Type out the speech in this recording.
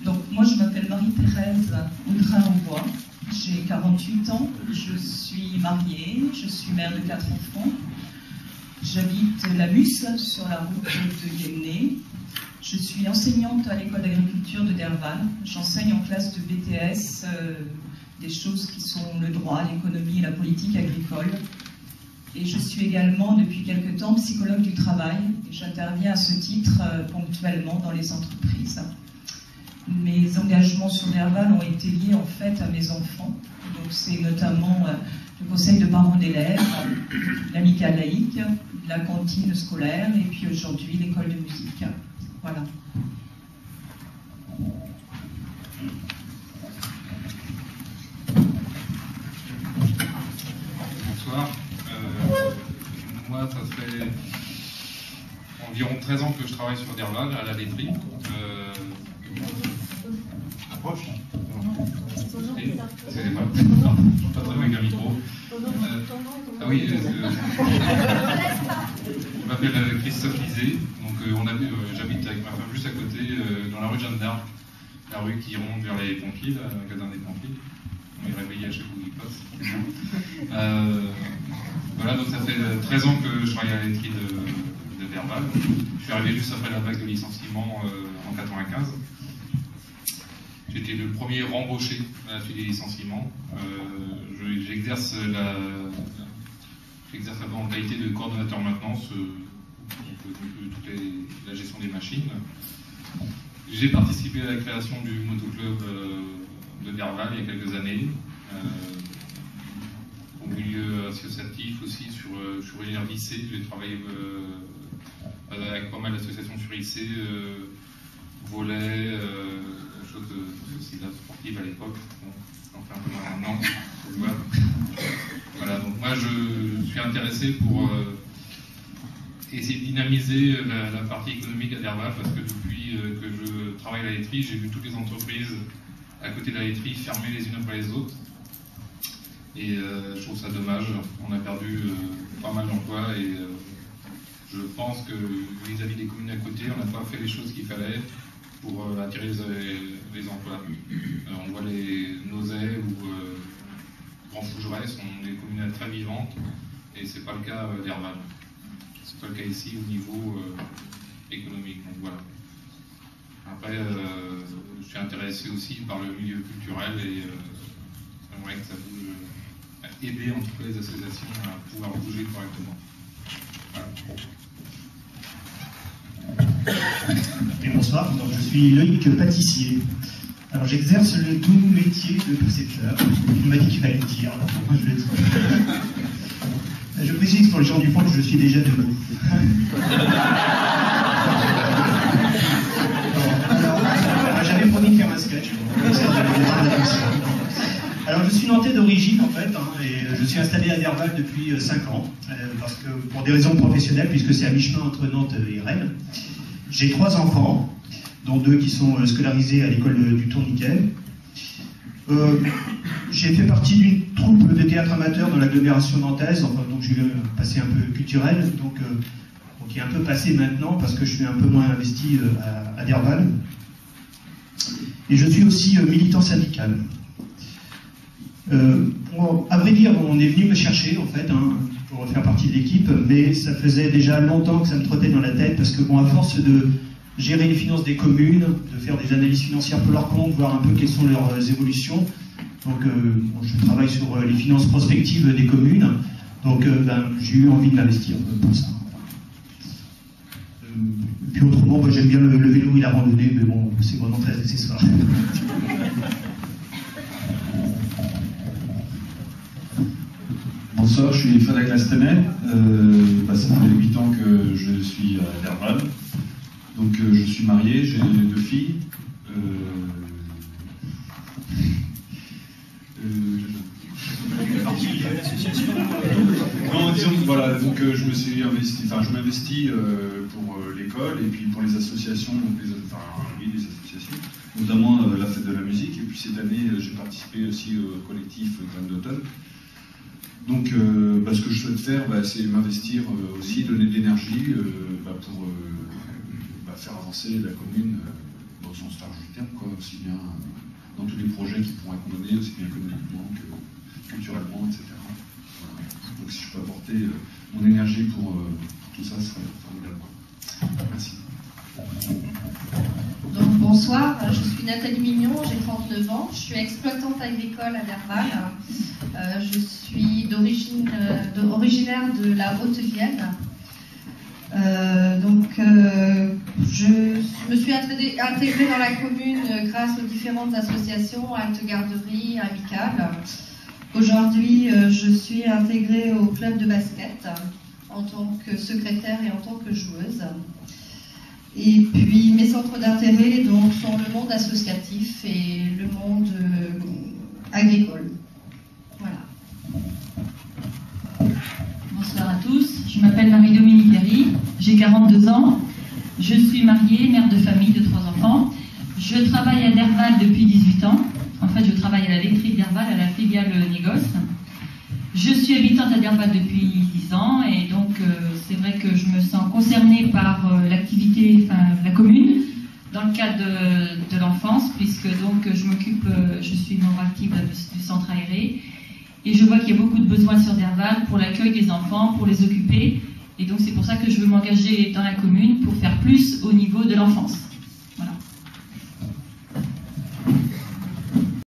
Donc moi je m'appelle Marie-Thérèse Audrin-Aubois, j'ai 48 ans, je suis mariée, je suis mère de 4 enfants, j'habite la Musse sur la route de Yemné, je suis enseignante à l'école d'agriculture de Derval, j'enseigne en classe de BTS des choses qui sont le droit, l'économie et la politique agricole. Et je suis également, depuis quelque temps, psychologue du travail. Et j'interviens à ce titre ponctuellement dans les entreprises. Mes engagements sur Derval ont été liés en fait à mes enfants. Donc c'est notamment le conseil de parents d'élèves, l'amicale laïque, la cantine scolaire et puis aujourd'hui l'école de musique. Voilà. Bonsoir. Moi, ça fait environ 13 ans que je travaille sur Derval, à la laiterie. Approche. C'est pas très bien avec un micro. Ah oui, je m'appelle Christophe Lisée. Donc, j'habite avec ma femme juste à côté, dans la rue Jeanne d'Arc, la rue qui remonte vers les pompiers, le magasin des pompiers. On est réveillé à chaque fois qu'il passe. Voilà, donc ça fait 13 ans que je travaille à la laiterie de Derval. Je suis arrivé juste après la vague de licenciement en 95. J'étais le premier rembauché à la suite des licenciements. J'exerce là-bas en qualité de coordonnateur maintenance, la gestion des machines. J'ai participé à la création du motoclub de Derval il y a quelques années, au milieu associatif aussi sur IRIC. J'ai travaillé avec pas mal d'associations sur IC, volets, choses aussi sportives à l'époque. Bon, j'en fais un peu maintenant. Voilà, donc moi je suis intéressé pour essayer de dynamiser la partie économique à Derval, parce que depuis que je travaille à la laiterie, j'ai vu toutes les entreprises à côté de la laiterie fermer les unes après les autres. Et je trouve ça dommage. On a perdu pas mal d'emplois et je pense que vis-à-vis des communes à côté, on n'a pas fait les choses qu'il fallait pour attirer les emplois. On voit les Nozay ou Grand Fougeray sont des communes très vivantes et c'est pas le cas d'Herval. C'est pas le cas ici au niveau économique. Donc voilà. Après, je suis intéressé aussi par le milieu culturel et j'aimerais que ça bouge, aider en tout cas les associations à pouvoir bouger correctement. Voilà. Et bonsoir, donc je suis Loïc pâtissier. Alors j'exerce le doux métier de précepteur. Il m'a dit qu'il fallait le dire, alors moi je le dis. Je précise pour les gens du fond que je suis déjà debout. Alors, j'avais promis de faire un sketch. Alors je suis nantais d'origine en fait, et je suis installé à Derval depuis 5 ans, parce que pour des raisons professionnelles, puisque c'est à mi-chemin entre Nantes et Rennes. J'ai 3 enfants, dont 2 qui sont scolarisés à l'école du Tourniquet. J'ai fait partie d'une troupe de théâtre amateur dans l'agglomération nantaise, enfin, donc j'ai eu un passé un peu culturel, donc qui est un peu passé maintenant parce que je suis un peu moins investi à Derval. Et je suis aussi militant syndical. À vrai dire, on est venu me chercher en fait pour faire partie de l'équipe, mais ça faisait déjà longtemps que ça me trottait dans la tête parce que à force de gérer les finances des communes, de faire des analyses financières pour leur compte, voir un peu quelles sont leurs évolutions. Donc, je travaille sur les finances prospectives des communes. Donc, j'ai eu envie de m'investir pour ça. Puis autrement, j'aime bien le vélo et la randonnée, mais bon, c'est vraiment très accessoire. Bonsoir, je suis Frédéric Lastenet. Ça fait 8 ans que je suis à Derval. Donc je suis marié, j'ai 2 filles. Non, disons que voilà, donc je me suis investi, je m'investis pour l'école et puis pour les associations, donc les associations, notamment la fête de la musique. Et puis cette année, j'ai participé aussi au collectif Graines d'automne. Donc, ce que je souhaite faire, c'est m'investir aussi, donner de l'énergie pour faire avancer la commune dans son sens large du terme, quoi, aussi bien dans tous les projets qui pourront être menés, aussi bien économiquement que culturellement, etc. Voilà. Donc, si je peux apporter mon énergie pour tout ça, ce serait formidable. Merci. Donc, bonsoir, je suis Nathalie Mignon, j'ai 39 ans, je suis exploitante agricole à Derval. Je suis originaire de la Haute-Vienne. Je me suis intégrée dans la commune grâce aux différentes associations, Halte Garderie, Amicale. Aujourd'hui, je suis intégrée au club de basket en tant que secrétaire et en tant que joueuse. Et puis mes centres d'intérêt sont le monde associatif et le monde agricole. Voilà. Bonsoir à tous, je m'appelle Marie-Dominique Derry, j'ai 42 ans, je suis mariée, mère de famille de 3 enfants. Je travaille à Derval depuis 18 ans. En fait, je travaille à la laiterie de Derval, à la filiale Négoce. Je suis habitante à Derval depuis 10 ans et donc c'est vrai que je me sens concernée par l'activité, la commune, dans le cadre de l'enfance, puisque donc je suis membre active du centre aéré et je vois qu'il y a beaucoup de besoins sur Derval pour l'accueil des enfants, pour les occuper, et donc c'est pour ça que je veux m'engager dans la commune pour faire plus au niveau de l'enfance.